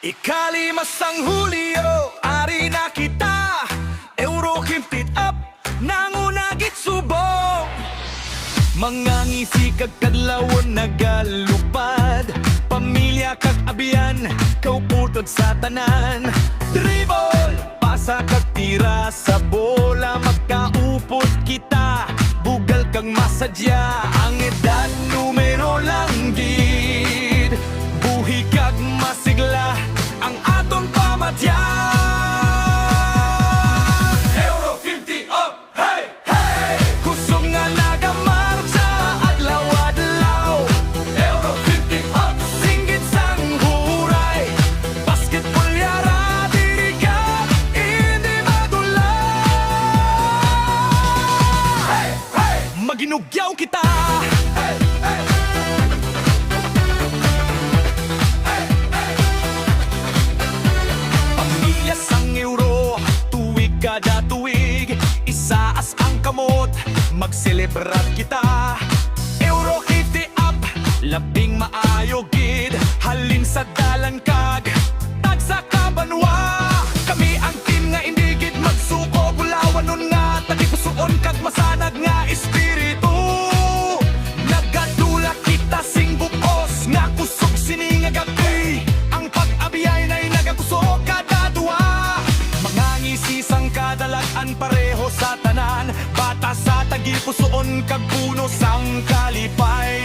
Ikalimas ang Hulyo, ari na kita. Euro himtit up, nangunagit subong. Mga ngisi kag kadlawon nagalupad. Pamilya kag abiyan, kauputod sa tanan. Dribble, pasa kag tira sa bola. Magkaupot kita, bugal kang masadya. Ang edad numero lang gid. Buhi kag masigla, ang atong pamatya. Euro 50 up, hey, hey! Kusog nga nagamarcha, adlaw-adlaw. Euro 50 up, singgit sang huray. Basketball yara, diri ka, hindi magulaw. Hey, hey! Maginugyaw kita. Hey, hey! Pamilya sang euro, tuwig kada tuwig. Isaas ang kamot, magselebrat kita. Euro 50 up, labing maayo gid. Halin sa dalan kag, tagsa kabanwa. Kami ang team nga indigid magsuko. Bulawan nun nga, tagipusoon kag masanag nga espiritu. Nagadula kita sing bukos, nga kusog siningagapi. Ang pag-abiyay na'y nagakusog kada duwa. Mga ngisisang kadalag-an pareho sa tanan. Bata sa tagipusoon kag puno sang kalipay.